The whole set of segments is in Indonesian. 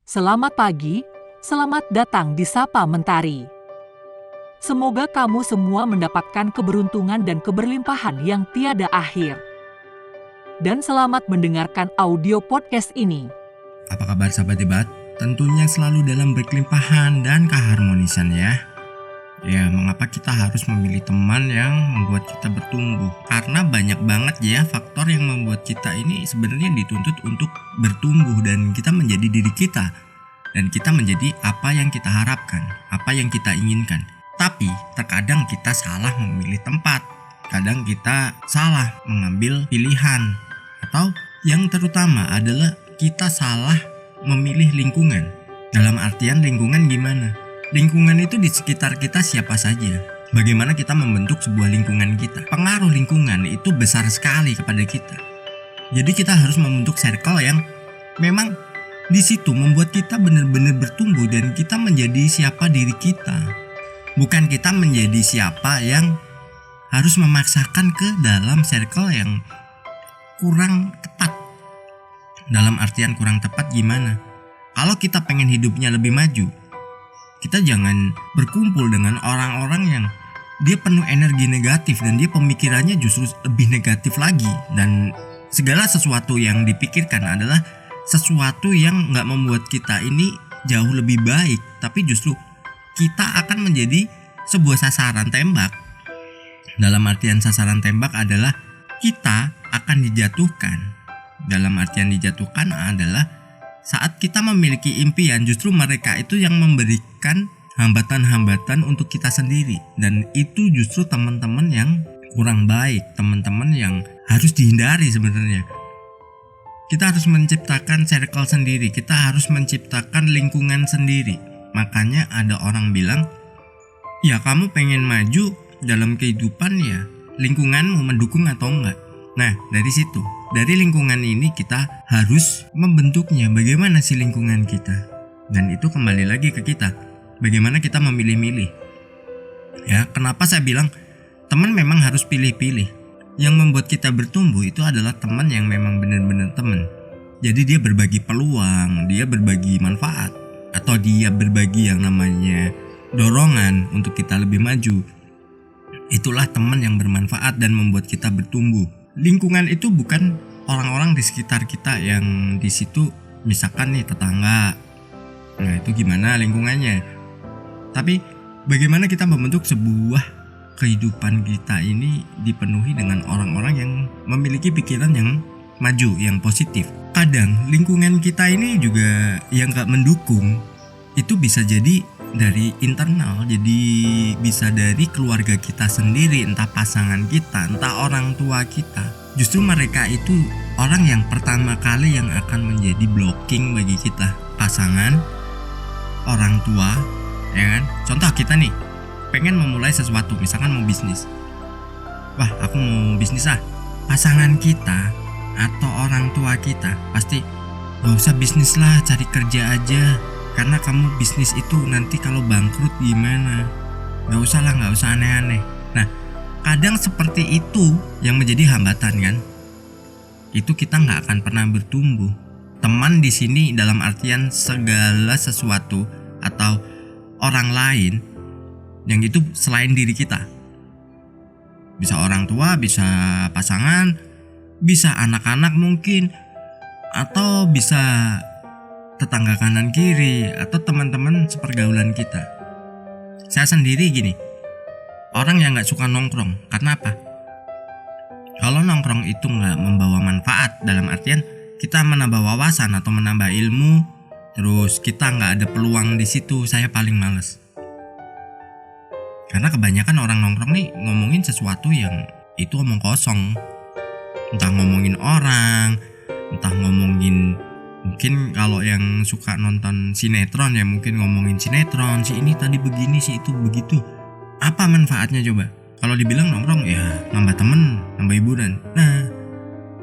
Selamat pagi, selamat datang di Sapa Mentari. Semoga kamu semua mendapatkan keberuntungan dan keberlimpahan yang tiada akhir. Dan selamat mendengarkan audio podcast ini. Apa kabar sahabat debat? Tentunya selalu dalam berkelimpahan dan keharmonisan ya. Ya, mengapa kita harus memilih teman yang membuat kita bertumbuh? Karena banyak banget ya faktor yang membuat kita ini sebenarnya dituntut untuk bertumbuh dan kita menjadi diri kita. Dan kita menjadi apa yang kita harapkan, apa yang kita inginkan. Tapi terkadang kita salah memilih tempat. Kadang kita salah mengambil pilihan. Atau yang terutama adalah kita salah memilih lingkungan. Dalam artian lingkungan gimana? Lingkungan itu di sekitar kita siapa saja. Bagaimana kita membentuk sebuah lingkungan kita. Pengaruh lingkungan itu besar sekali kepada kita. Jadi kita harus membentuk circle yang memang di situ membuat kita benar-benar bertumbuh dan kita menjadi siapa diri kita. Bukan kita menjadi siapa yang harus memaksakan ke dalam circle yang kurang tepat. Dalam artian kurang tepat gimana? Kalau kita pengen hidupnya lebih maju, kita jangan berkumpul dengan orang-orang yang dia penuh energi negatif dan dia pemikirannya justru lebih negatif lagi. Dan segala sesuatu yang dipikirkan adalah sesuatu yang gak membuat kita ini jauh lebih baik, tapi justru kita akan menjadi sebuah sasaran tembak. Dalam artian sasaran tembak adalah kita akan dijatuhkan. Dalam artian dijatuhkan adalah saat kita memiliki impian, justru mereka itu yang memberikan hambatan-hambatan untuk kita sendiri. Dan itu justru teman-teman yang kurang baik, teman-teman yang harus dihindari sebenarnya. Kita harus menciptakan circle sendiri, kita harus menciptakan lingkungan sendiri. Makanya ada orang bilang, ya kamu pengen maju dalam kehidupan ya lingkunganmu mendukung atau enggak. Nah dari situ, dari lingkungan ini kita harus membentuknya. Bagaimana sih lingkungan kita? Dan itu kembali lagi ke kita. Bagaimana kita memilih-milih. Ya, kenapa saya bilang teman memang harus pilih-pilih. Yang membuat kita bertumbuh itu adalah teman yang memang benar-benar teman. Jadi dia berbagi peluang, dia berbagi manfaat, atau dia berbagi yang namanya dorongan untuk kita lebih maju. Itulah teman yang bermanfaat dan membuat kita bertumbuh. Lingkungan itu bukan orang-orang di sekitar kita yang di situ misalkan nih tetangga. Nah itu gimana lingkungannya? Tapi bagaimana kita membentuk sebuah kehidupan kita ini dipenuhi dengan orang-orang yang memiliki pikiran yang maju, yang positif. Kadang lingkungan kita ini juga yang gak mendukung. Itu bisa jadi dari internal, jadi bisa dari keluarga kita sendiri, entah pasangan kita, entah orang tua kita. Justru mereka itu orang yang pertama kali yang akan menjadi blocking bagi kita. Pasangan, orang tua, ya kan? Contoh kita nih pengen memulai sesuatu, misalkan mau bisnis. Wah, aku mau bisnis ah. Pasangan kita atau orang tua kita pasti gak usah bisnis lah, cari kerja aja. Karena kamu bisnis itu nanti kalau bangkrut gimana? Gak usah lah, gak usah aneh-aneh. Nah, kadang seperti itu yang menjadi hambatan kan? Itu kita gak akan pernah bertumbuh. Teman di sini dalam artian segala sesuatu atau orang lain yang itu selain diri kita. Bisa orang tua, bisa pasangan, bisa anak-anak mungkin, atau bisa tetangga kanan kiri, atau teman-teman sepergaulan kita. Saya sendiri gini, orang yang gak suka nongkrong. Karena apa? Kalau nongkrong itu gak membawa manfaat, dalam artian kita menambah wawasan atau menambah ilmu, terus kita gak ada peluang di situ, saya paling males. Karena kebanyakan orang nongkrong nih ngomongin sesuatu yang itu omong kosong. Entah ngomongin orang, entah ngomongin, mungkin kalau yang suka nonton sinetron ya mungkin ngomongin sinetron, si ini tadi begini, si itu begitu. Apa manfaatnya coba? Kalau dibilang nongkrong ya nambah temen, nambah hiburan. Nah,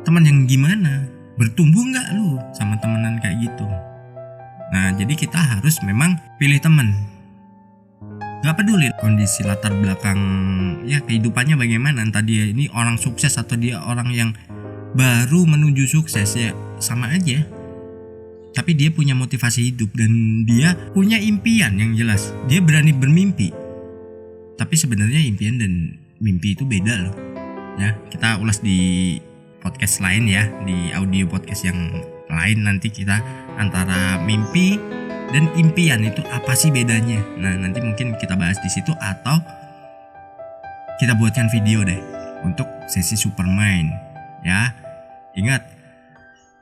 teman yang gimana? Bertumbuh nggak lu sama temenan kayak gitu? Nah, jadi kita harus memang pilih teman. Gak peduli kondisi latar belakang ya kehidupannya bagaimana, entah dia ini orang sukses atau dia orang yang baru menuju sukses, ya sama aja. tapi dia punya motivasi hidup dan dia punya impian yang jelas. Dia berani bermimpi. Tapi sebenarnya impian dan mimpi itu beda loh. Ya, kita ulas di podcast lain ya, di audio podcast yang lain nanti kita antara mimpi dan impian itu apa sih bedanya. Nah, nanti mungkin kita bahas di situ atau kita buatkan video deh untuk sesi Supermind ya. Ingat,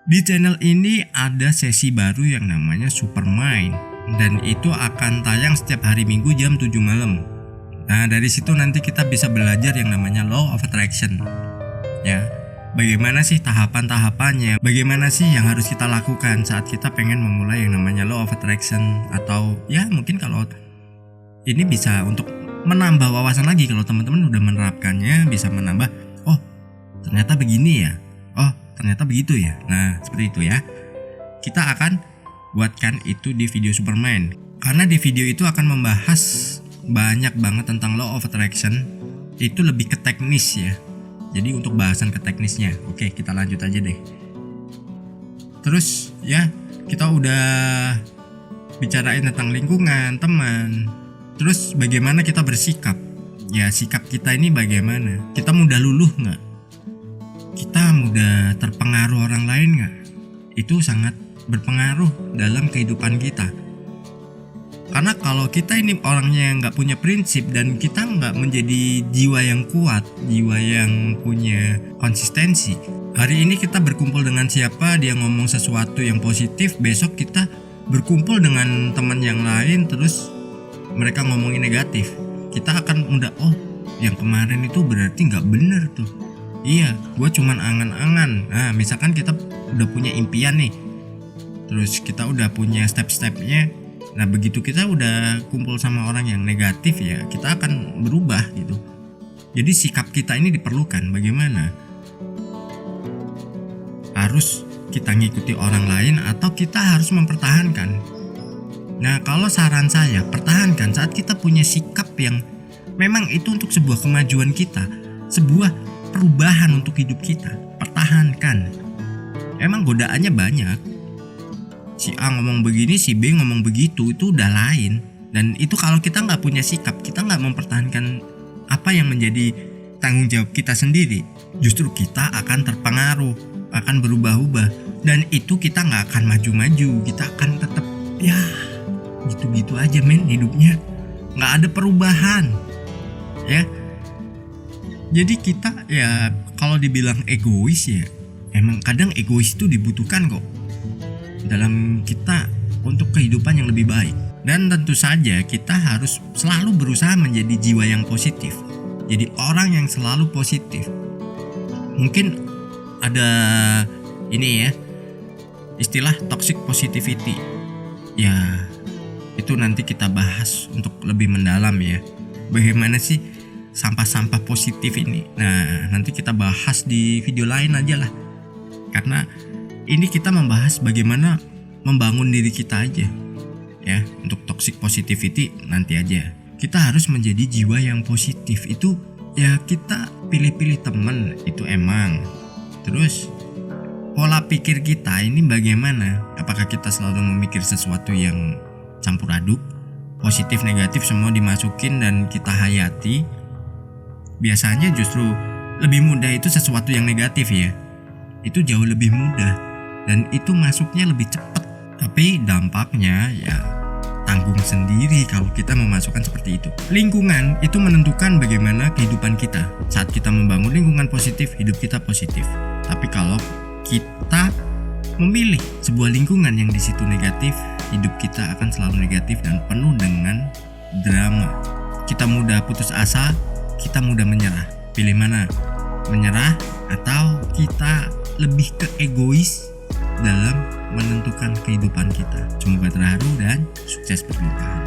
di channel ini ada sesi baru yang namanya Supermind dan itu akan tayang setiap hari Minggu jam 7 malam. Nah, dari situ nanti kita bisa belajar yang namanya Law of Attraction. Ya, bagaimana sih tahapan-tahapannya? Bagaimana sih yang harus kita lakukan saat kita pengen memulai yang namanya Law of Attraction? Atau ya mungkin kalau ini bisa untuk menambah wawasan lagi, kalau teman-teman udah menerapkannya bisa menambah, oh ternyata begini ya, oh ternyata begitu ya. Nah, seperti itu ya. Kita akan buatkan itu di video Supermind. Karena di video itu akan membahas banyak banget tentang Law of Attraction. Itu lebih ke teknis ya. Jadi untuk bahasan ke teknisnya. Oke, kita lanjut aja deh. Terus ya, kita udah bicarain tentang lingkungan, teman. Terus bagaimana kita bersikap? Ya, sikap kita ini bagaimana? Kita mudah luluh nggak? Kita mudah terpengaruh orang lain gak? Itu sangat berpengaruh dalam kehidupan kita. Karena kalau kita ini orangnya yang gak punya prinsip dan kita gak menjadi jiwa yang kuat, jiwa yang punya konsistensi, hari ini kita berkumpul dengan siapa, dia ngomong sesuatu yang positif, besok kita berkumpul dengan teman yang lain terus mereka ngomongin negatif, kita akan mudah, oh yang kemarin itu berarti gak bener tuh. Iya, gue cuman angan-angan. Nah, misalkan kita udah punya impian nih, terus kita udah punya step-stepnya. Nah, begitu kita udah kumpul sama orang yang negatif ya, kita akan berubah gitu. Jadi sikap kita ini diperlukan. Bagaimana? Harus kita ngikuti orang lain atau kita harus mempertahankan? Nah, kalau saran saya, pertahankan saat kita punya sikap yang memang itu untuk sebuah kemajuan kita, sebuah perubahan untuk hidup kita. Pertahankan. Emang godaannya banyak. Si A ngomong begini, si B ngomong begitu, itu udah lain. Dan itu kalau kita gak punya sikap, kita gak mempertahankan apa yang menjadi tanggung jawab kita sendiri, justru kita akan terpengaruh, akan berubah-ubah. Dan itu kita gak akan maju-maju. Kita akan tetap ya gitu-gitu aja men hidupnya. Gak ada perubahan. Ya, jadi kita ya kalau dibilang egois ya emang kadang egois itu dibutuhkan kok dalam kita untuk kehidupan yang lebih baik. Dan tentu saja kita harus selalu berusaha menjadi jiwa yang positif, jadi orang yang selalu positif. Mungkin ada ini ya istilah toxic positivity ya, itu nanti kita bahas untuk lebih mendalam ya, bagaimana sih sampah-sampah positif ini. Nah, nanti kita bahas di video lain aja lah. Karena ini kita membahas bagaimana membangun diri kita aja. Ya, untuk toxic positivity nanti aja. Kita harus menjadi jiwa yang positif. Itu ya kita pilih-pilih teman itu emang. Terus pola pikir kita ini bagaimana? Apakah kita selalu memikir sesuatu yang campur aduk? Positif negatif semua dimasukin dan kita hayati. Biasanya justru lebih mudah itu sesuatu yang negatif ya. Itu jauh lebih mudah dan itu masuknya lebih cepat. Tapi dampaknya ya tanggung sendiri kalau kita memasukkan seperti itu. Lingkungan itu menentukan bagaimana kehidupan kita. Saat kita membangun lingkungan positif, hidup kita positif. Tapi kalau kita memilih sebuah lingkungan yang di situ negatif, hidup kita akan selalu negatif dan penuh dengan drama. Kita mudah putus asa, kita mudah menyerah. Pilih mana? Menyerah atau kita lebih ke egois dalam menentukan kehidupan kita. Semoga terharu dan sukses pernikahan.